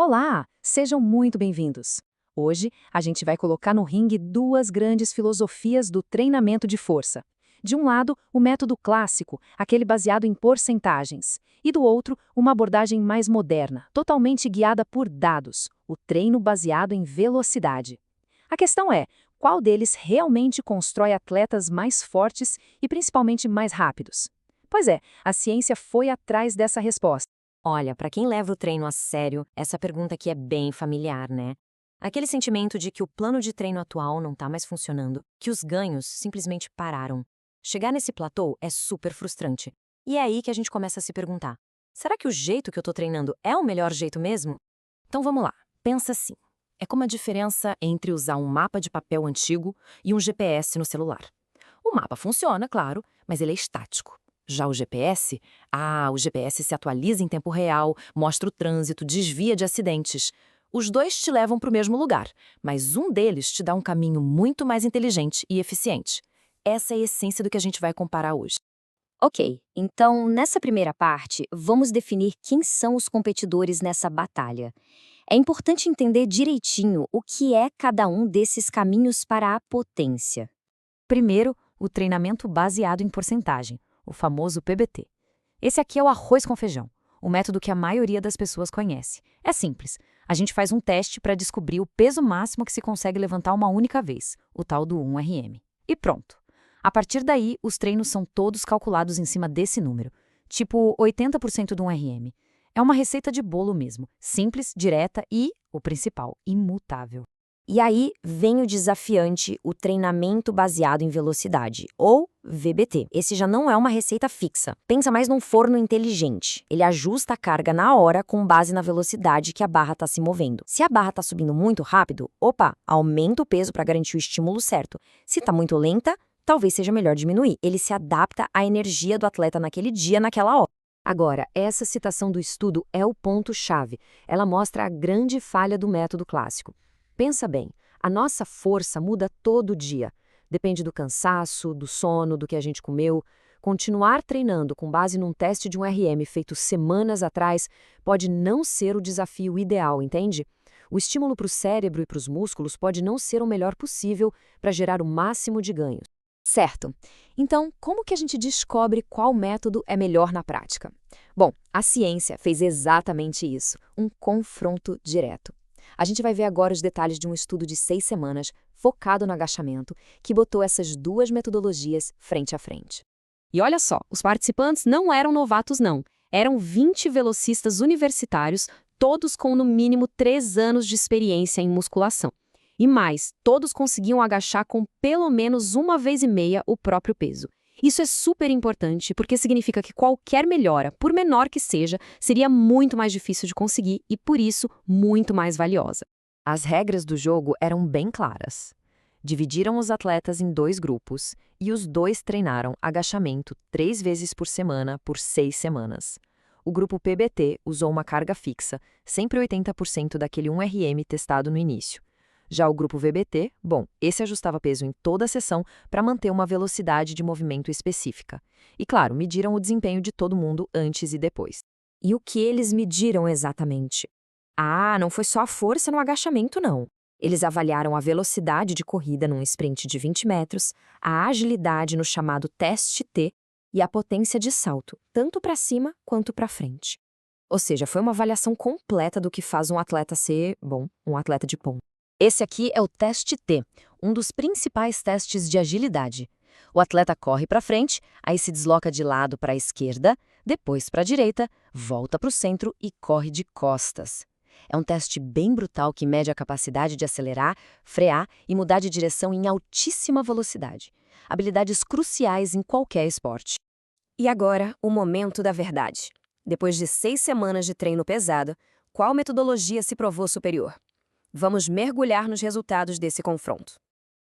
Olá, sejam muito bem-vindos. Hoje, a gente vai colocar no ringue duas grandes filosofias do treinamento de força. De um lado, o método clássico, aquele baseado em porcentagens, e do outro, uma abordagem mais moderna, totalmente guiada por dados, o treino baseado em velocidade. A questão é, qual deles realmente constrói atletas mais fortes e principalmente mais rápidos? Pois é, a ciência foi atrás dessa resposta. Olha, para quem leva o treino a sério, essa pergunta aqui é bem familiar, né? Aquele sentimento de que o plano de treino atual não está mais funcionando, que os ganhos simplesmente pararam. Chegar nesse platô é super frustrante. E é aí que a gente começa a se perguntar: será que o jeito que eu estou treinando é o melhor jeito mesmo? Então vamos lá, pensa assim. É como a diferença entre usar um mapa de papel antigo e um GPS no celular. O mapa funciona, claro, mas ele é estático. Já o GPS? O GPS se atualiza em tempo real, mostra o trânsito, desvia de acidentes. Os dois te levam para o mesmo lugar, mas um deles te dá um caminho muito mais inteligente e eficiente. Essa é a essência do que a gente vai comparar hoje. Ok, então nessa primeira parte, vamos definir quem são os competidores nessa batalha. É importante entender direitinho o que é cada um desses caminhos para a potência. Primeiro, o treinamento baseado em porcentagem, o famoso PBT. Esse aqui é o arroz com feijão, o método que a maioria das pessoas conhece. É simples. A gente faz um teste para descobrir o peso máximo que se consegue levantar uma única vez, o tal do 1RM. E pronto. A partir daí, os treinos são todos calculados em cima desse número, tipo 80% do 1RM. É uma receita de bolo mesmo, simples, direta e, o principal, imutável. E aí vem o desafiante, o treinamento baseado em velocidade, ou VBT. Esse já não é uma receita fixa. Pensa mais num forno inteligente. Ele ajusta a carga na hora com base na velocidade que a barra está se movendo. Se a barra está subindo muito rápido, aumenta o peso para garantir o estímulo certo. Se está muito lenta, talvez seja melhor diminuir. Ele se adapta à energia do atleta naquele dia, naquela hora. Agora, essa citação do estudo é o ponto-chave. Ela mostra a grande falha do método clássico. Pensa bem, a nossa força muda todo dia. Depende do cansaço, do sono, do que a gente comeu. Continuar treinando com base num teste de um RM feito semanas atrás pode não ser o desafio ideal, entende? O estímulo para o cérebro e para os músculos pode não ser o melhor possível para gerar o máximo de ganhos. Certo. Então, como que a gente descobre qual método é melhor na prática? Bom, a ciência fez exatamente isso, um confronto direto. A gente vai ver agora os detalhes de um estudo de 6 semanas, focado no agachamento, que botou essas duas metodologias frente a frente. E olha só, os participantes não eram novatos não. Eram 20 velocistas universitários, todos com no mínimo 3 anos de experiência em musculação. E mais, todos conseguiam agachar com pelo menos 1,5 vezes o próprio peso. Isso é super importante porque significa que qualquer melhora, por menor que seja, seria muito mais difícil de conseguir e, por isso, muito mais valiosa. As regras do jogo eram bem claras. Dividiram os atletas em 2 grupos e os dois treinaram agachamento 3 vezes por semana por 6 semanas. O grupo PBT usou uma carga fixa, sempre 80% daquele 1RM testado no início. Já o grupo VBT, esse ajustava peso em toda a sessão para manter uma velocidade de movimento específica. E, claro, mediram o desempenho de todo mundo antes e depois. E o que eles mediram exatamente? Não foi só a força no agachamento, não. Eles avaliaram a velocidade de corrida num sprint de 20 metros, a agilidade no chamado teste T e a potência de salto, tanto para cima quanto para frente. Ou seja, foi uma avaliação completa do que faz um atleta ser, um atleta de ponta. Esse aqui é o teste T, um dos principais testes de agilidade. O atleta corre para frente, aí se desloca de lado para a esquerda, depois para a direita, volta para o centro e corre de costas. É um teste bem brutal que mede a capacidade de acelerar, frear e mudar de direção em altíssima velocidade. Habilidades cruciais em qualquer esporte. E agora, o momento da verdade. Depois de 6 semanas de treino pesado, qual metodologia se provou superior? Vamos mergulhar nos resultados desse confronto.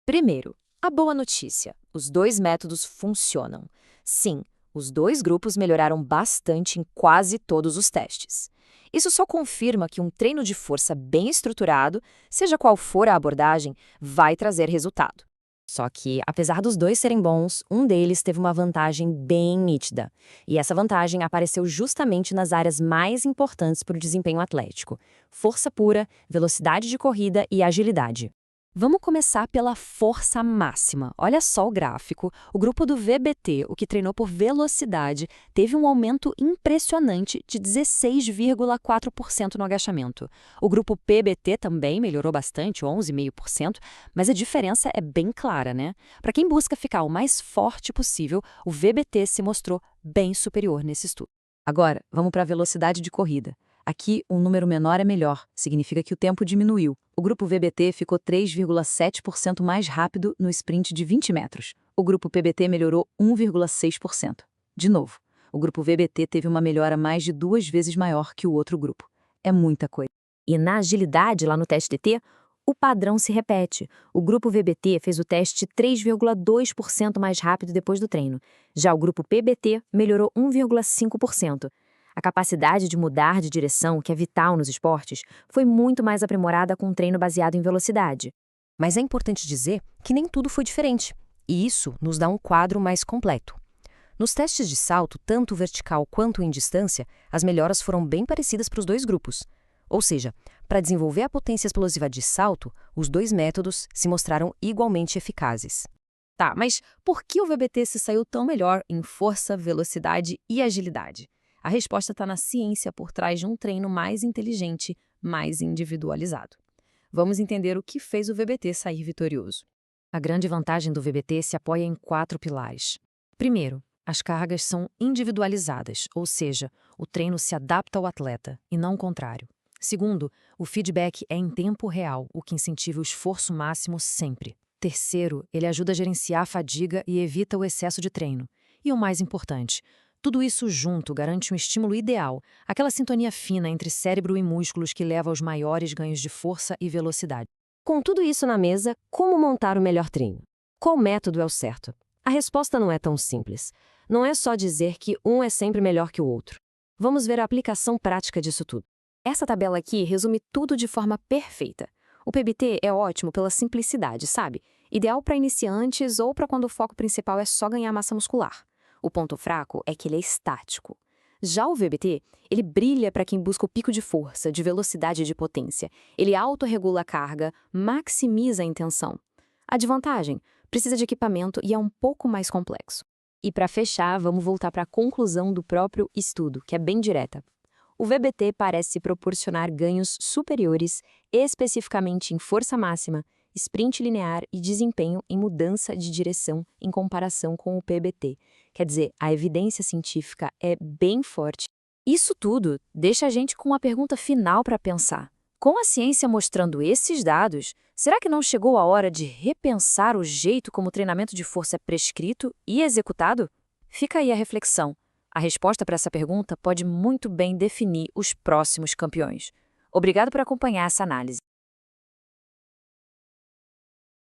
Primeiro, a boa notícia. Os 2 métodos funcionam. Sim, os 2 grupos melhoraram bastante em quase todos os testes. Isso só confirma que um treino de força bem estruturado, seja qual for a abordagem, vai trazer resultado. Só que, apesar dos dois serem bons, um deles teve uma vantagem bem nítida. E essa vantagem apareceu justamente nas áreas mais importantes para o desempenho atlético: força pura, velocidade de corrida e agilidade. Vamos começar pela força máxima. Olha só o gráfico. O grupo do VBT, o que treinou por velocidade, teve um aumento impressionante de 16,4% no agachamento. O grupo PBT também melhorou bastante, 11,5%, mas a diferença é bem clara, né? Para quem busca ficar o mais forte possível, o VBT se mostrou bem superior nesse estudo. Agora, vamos para a velocidade de corrida. Aqui, um número menor é melhor, significa que o tempo diminuiu. O grupo VBT ficou 3,7% mais rápido no sprint de 20 metros. O grupo PBT melhorou 1,6%. De novo, o grupo VBT teve uma melhora mais de 2 vezes maior que o outro grupo. É muita coisa. E na agilidade, lá no teste TT, o padrão se repete. O grupo VBT fez o teste 3,2% mais rápido depois do treino. Já o grupo PBT melhorou 1,5%. A capacidade de mudar de direção, que é vital nos esportes, foi muito mais aprimorada com um treino baseado em velocidade. Mas é importante dizer que nem tudo foi diferente, e isso nos dá um quadro mais completo. Nos testes de salto, tanto vertical quanto em distância, as melhoras foram bem parecidas para os dois grupos. Ou seja, para desenvolver a potência explosiva de salto, os dois métodos se mostraram igualmente eficazes. Tá, mas por que o VBT se saiu tão melhor em força, velocidade e agilidade? A resposta está na ciência por trás de um treino mais inteligente, mais individualizado. Vamos entender o que fez o VBT sair vitorioso. A grande vantagem do VBT se apoia em 4 pilares. Primeiro, as cargas são individualizadas, ou seja, o treino se adapta ao atleta, e não o contrário. Segundo, o feedback é em tempo real, o que incentiva o esforço máximo sempre. Terceiro, ele ajuda a gerenciar a fadiga e evita o excesso de treino. E o mais importante, tudo isso junto garante um estímulo ideal, aquela sintonia fina entre cérebro e músculos que leva aos maiores ganhos de força e velocidade. Com tudo isso na mesa, como montar o melhor treino? Qual método é o certo? A resposta não é tão simples. Não é só dizer que um é sempre melhor que o outro. Vamos ver a aplicação prática disso tudo. Essa tabela aqui resume tudo de forma perfeita. O PBT é ótimo pela simplicidade, sabe? Ideal para iniciantes ou para quando o foco principal é só ganhar massa muscular. O ponto fraco é que ele é estático. Já o VBT, ele brilha para quem busca o pico de força, de velocidade e de potência. Ele autorregula a carga, maximiza a intenção. A desvantagem, precisa de equipamento e é um pouco mais complexo. E para fechar, vamos voltar para a conclusão do próprio estudo, que é bem direta. O VBT parece proporcionar ganhos superiores, especificamente em força máxima, sprint linear e desempenho em mudança de direção em comparação com o PBT. Quer dizer, a evidência científica é bem forte. Isso tudo deixa a gente com uma pergunta final para pensar. Com a ciência mostrando esses dados, será que não chegou a hora de repensar o jeito como o treinamento de força é prescrito e executado? Fica aí a reflexão. A resposta para essa pergunta pode muito bem definir os próximos campeões. Obrigado por acompanhar essa análise.